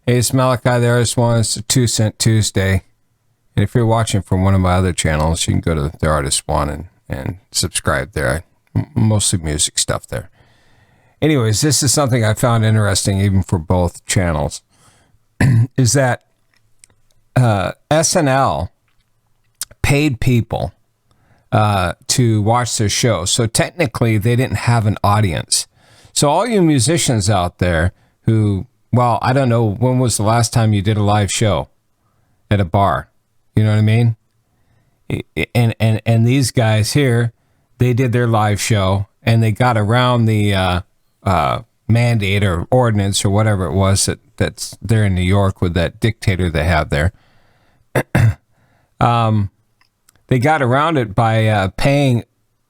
Hey, it's Malachi the Artist One. It's a 2 Cent Tuesday. And if you're watching from one of my other channels, you can go to the Artist One and subscribe there. Mostly music stuff there. Anyways, this is something I found interesting even for both channels. Is that SNL paid people to watch their show. So technically, they didn't have an audience. So all you musicians out there who, well, I don't know, when was the last time you did a live show at a bar? You know what I mean? And these guys here, they did their live show, and they got around the mandate or ordinance or whatever it was that's there in New York with that dictator they have there. They got around it by paying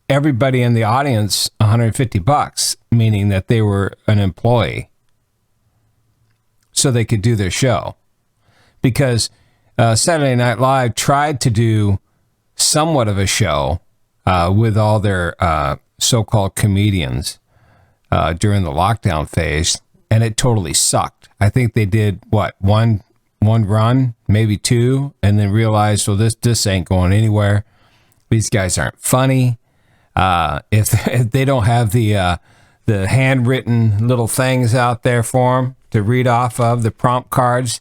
everybody in the audience $150, meaning that they were an employee, so they could do their show. Because Saturday Night Live tried to do somewhat of a show with all their so-called comedians during the lockdown phase, and it totally sucked. I think they did, one run, maybe two, and then realized, well, this ain't going anywhere. These guys aren't funny. If they don't have the handwritten little things out there for them to read off of, the prompt cards,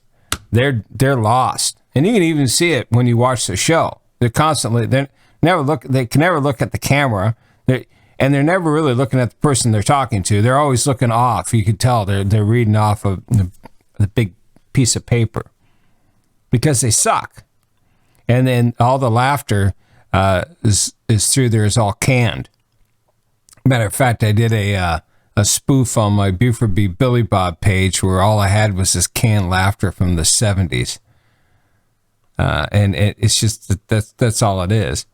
they're lost. And you can even see it when you watch the show. They can never look at the camera. And they're never really looking at the person they're talking to. They're always looking off. You can tell they're reading off of the big piece of paper because they suck. And then all the laughter is through there is all canned. Matter of fact, I did a spoof on my Buford B. Billy Bob page where all I had was this canned laughter from the 70s. And it's just that's all it is.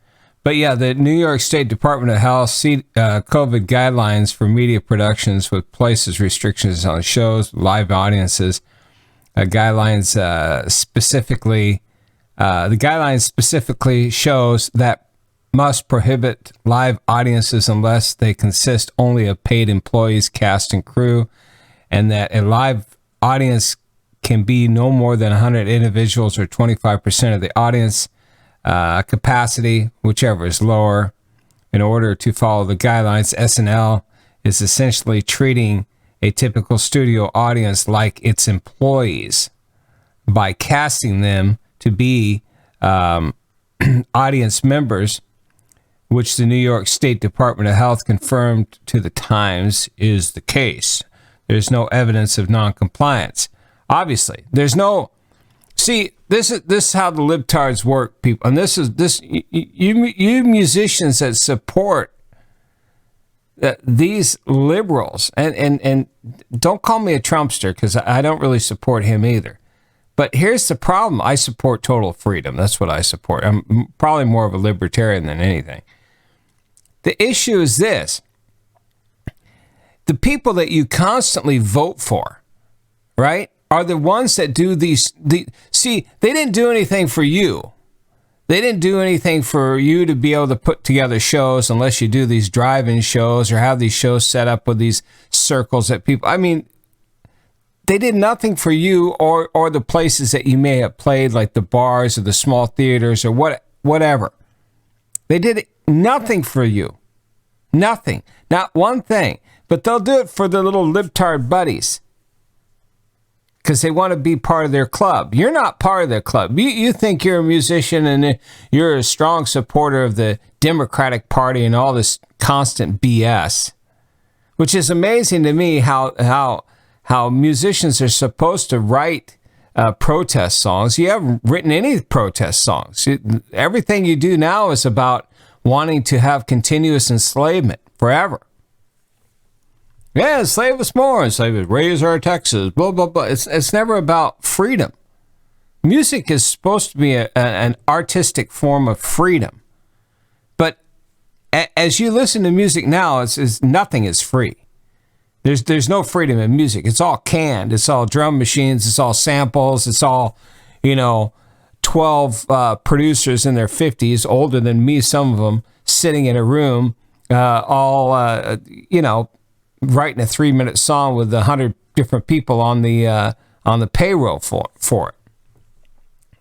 But yeah, the New York State Department of Health COVID guidelines for media productions with places restrictions on shows, live audiences. The guidelines specifically shows that must prohibit live audiences unless they consist only of paid employees, cast, and crew, and that a live audience can be no more than 100 individuals or 25% of the audience capacity, whichever is lower. In order to follow the guidelines, SNL is essentially treating a typical studio audience like its employees by casting them to be audience members, which the New York State Department of Health confirmed to the Times is the case. There's no evidence of non-compliance. Obviously, there's no. See, this is how the libtards work, people, and you musicians that support these liberals, and don't call me a Trumpster because I don't really support him either. But here's the problem: I support total freedom. That's what I support. I'm probably more of a libertarian than anything. The issue is this: the people that you constantly vote for, right, are the ones that do see, they didn't do anything for you. They didn't do anything for you to be able to put together shows unless you do these drive-in shows or have these shows set up with these circles that people, I mean, they did nothing for you or the places that you may have played, like the bars or the small theaters or whatever. They did nothing for you. Nothing. Not one thing. But they'll do it for their little libtard buddies because they want to be part of their club. You're not part of their club. You think you're a musician and you're a strong supporter of the Democratic Party and all this constant BS, which is amazing to me how musicians are supposed to write protest songs. You haven't written any protest songs. Everything you do now is about wanting to have continuous enslavement forever. Yeah, enslave us more, raise our taxes, blah, blah, blah. It's never about freedom. Music is supposed to be an artistic form of freedom. But as you listen to music now, it's nothing is free. There's no freedom in music. It's all canned. It's all drum machines. It's all samples. It's all, 12 producers in their 50s, older than me, some of them, sitting in a room, writing a 3-minute song with 100 different people on the on the payroll for it.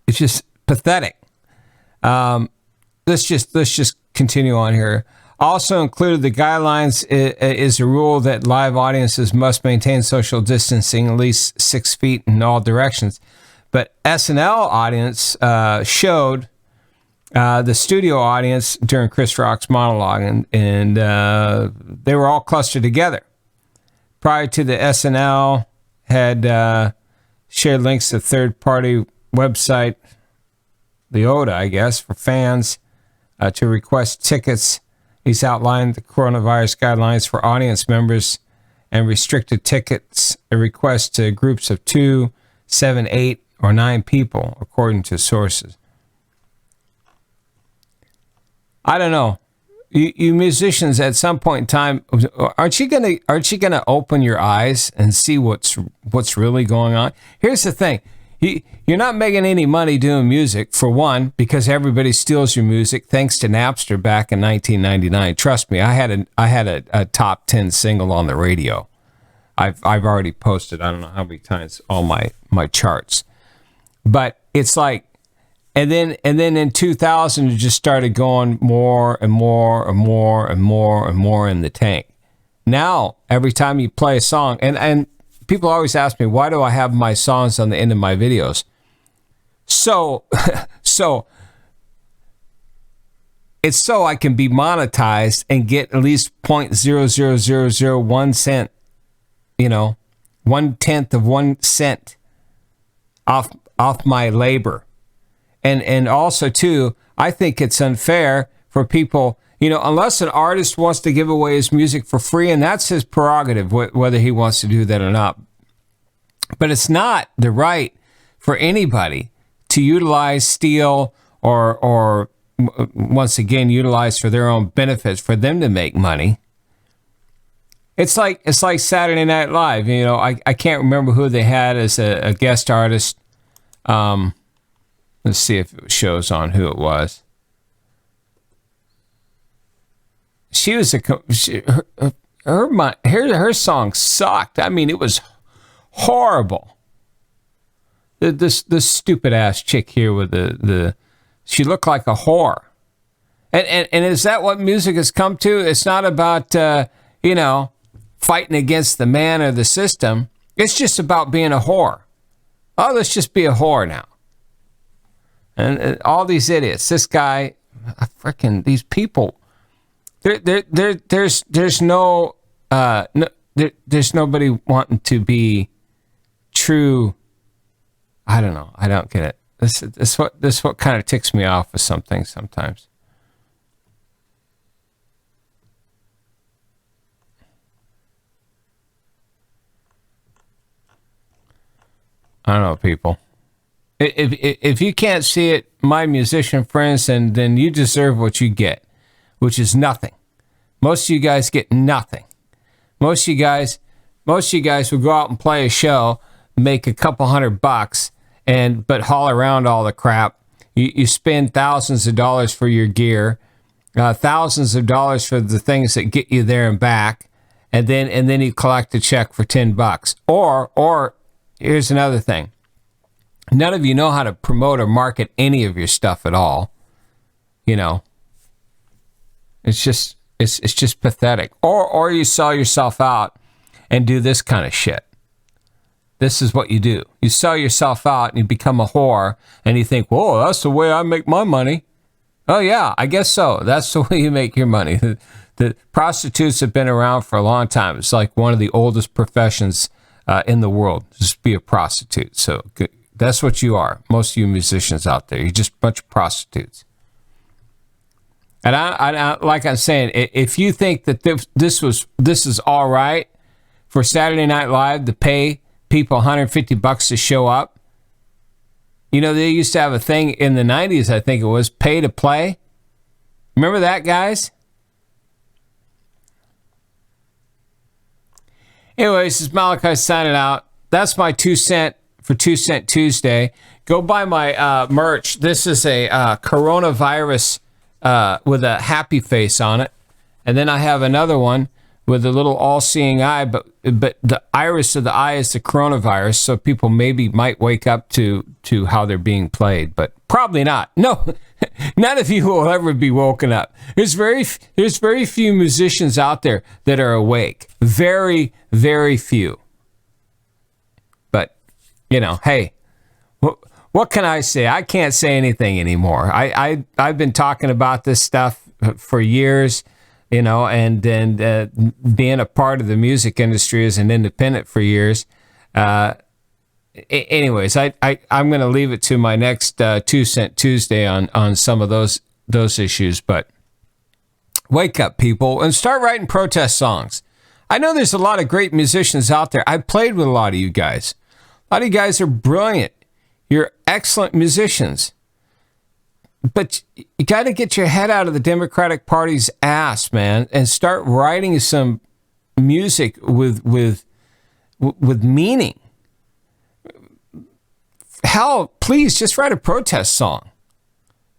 It's just pathetic. Let's just continue on here. Also included the guidelines is a rule that live audiences must maintain social distancing at least 6 feet in all directions. But SNL audience showed the studio audience during Chris Rock's monologue, and they were all clustered together. Prior to the SNL had shared links to third-party website, the ODA, I guess, for fans to request tickets. He's outlined the coronavirus guidelines for audience members and restricted tickets, a request to groups of 2, 7, 8, or 9 people, according to sources. I don't know. You musicians, at some point in time, aren't you gonna open your eyes and see what's really going on? Here's the thing. You're not making any money doing music, for one, because everybody steals your music, thanks to Napster back in 1999. Trust me, I had a top 10 single on the radio. I've already posted, I don't know how many times, all my charts. But it's like, and then in 2000, it just started going more and more and more and more and more in the tank. Now, every time you play a song, and people always ask me, why do I have my songs on the end of my videos? So it's so I can be monetized and get at least 0.00001 cent, 1/10 of 1 cent off my labor. And also too, I think it's unfair for people, unless an artist wants to give away his music for free, and that's his prerogative, whether he wants to do that or not. But it's not the right for anybody to utilize, steal, or once again, utilize for their own benefits, for them to make money. It's like Saturday Night Live. I can't remember who they had as a guest artist. Let's see if it shows on who it was. She was her song sucked. I mean, it was horrible. This stupid ass chick here with she looked like a whore. And is that what music has come to? It's not about fighting against the man or the system. It's just about being a whore. Oh, let's just be a whore now. And all these idiots, this guy, these people. There's nobody wanting to be true. I don't know. I don't get it. This what kind of ticks me off with something sometimes. I don't know, people. If you can't see it, my musician friends, then you deserve what you get, which is nothing. Most of you guys get nothing. Most of you guys will go out and play a show, make a couple $100, but haul around all the crap. You spend thousands of dollars for your gear, thousands of dollars for the things that get you there and back, and then you collect a check for $10. Or here's another thing. None of you know how to promote or market any of your stuff at all. It's just pathetic. Or you sell yourself out and do this kind of shit. This is what you do. You sell yourself out and you become a whore, and you think, whoa, that's the way I make my money. Oh yeah, I guess so. That's the way you make your money. The prostitutes have been around for a long time. It's like one of the oldest professions in the world. Just be a prostitute. So that's what you are. Most of you musicians out there, you're just a bunch of prostitutes. And I like I'm saying, if you think that this is all right for Saturday Night Live to pay people $150 to show up, they used to have a thing in the 90s, I think it was, pay to play. Remember that, guys? Anyways, this is Malachi signing out. That's my 2 cent for 2 Cent Tuesday. Go buy my merch. This is a coronavirus with a happy face on it. And then I have another one with a little all-seeing eye, but the iris of the eye is the coronavirus, so people might wake up to how they're being played, but probably not. No, none of you will ever be woken up. There's very few musicians out there that are awake. Very, very few. But, hey, what can I say? I can't say anything anymore. I've been talking about this stuff for years, and being a part of the music industry as an independent for years. Anyways, I'm going to leave it to my next 2 Cent Tuesday on some of those issues. But wake up, people, and start writing protest songs. I know there's a lot of great musicians out there. I've played with a lot of you guys. A lot of you guys are brilliant. You're excellent musicians. But you got to get your head out of the Democratic Party's ass, man, and start writing some music with meaning. Hell, please just write a protest song.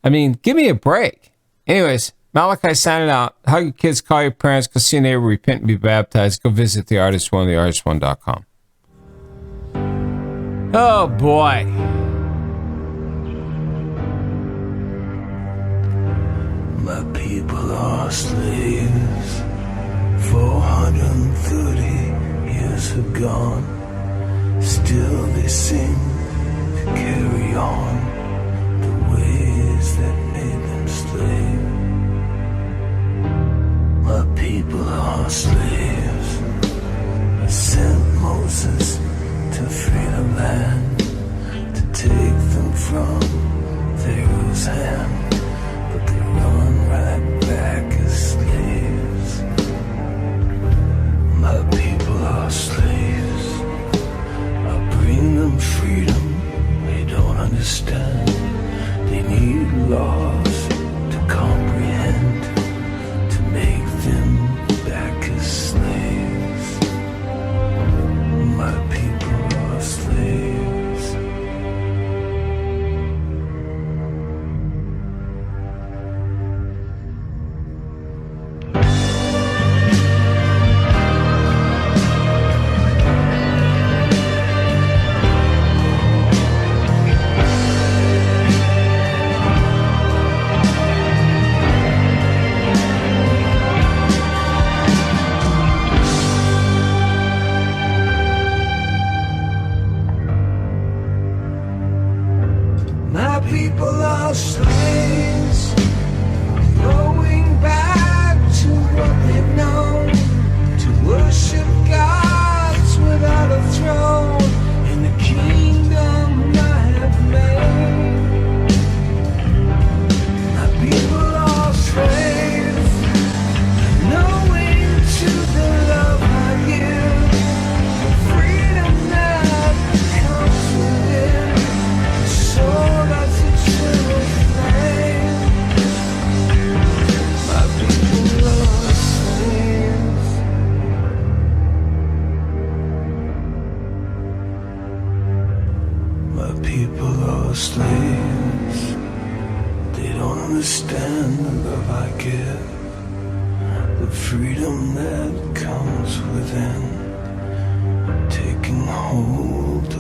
I mean, give me a break. Anyways, Malachi signing out. Hug your kids, call your parents, go see a neighbor, repent and be baptized. Go visit the Artist One, theartist1.com. Oh boy. My people are slaves. 430 years have gone. Still they seem to carry on the ways that made them slave. My people are slaves. I sent Moses to free the land, to take them from Pharaoh's hand. But they run right back as slaves. My people are slaves. I bring them freedom they don't understand. They need laws to comprehend, to make them back as slaves. My people are slaves. My people are slaves, going back to what they've known, to worship gods without a throne in the kingdom I have made. My people are slaves, knowing to the love I give, the freedom that comes within. So that's eternal flame. My people are slaves. My people are slaves. They don't understand the love I give, the freedom that comes within, taking hold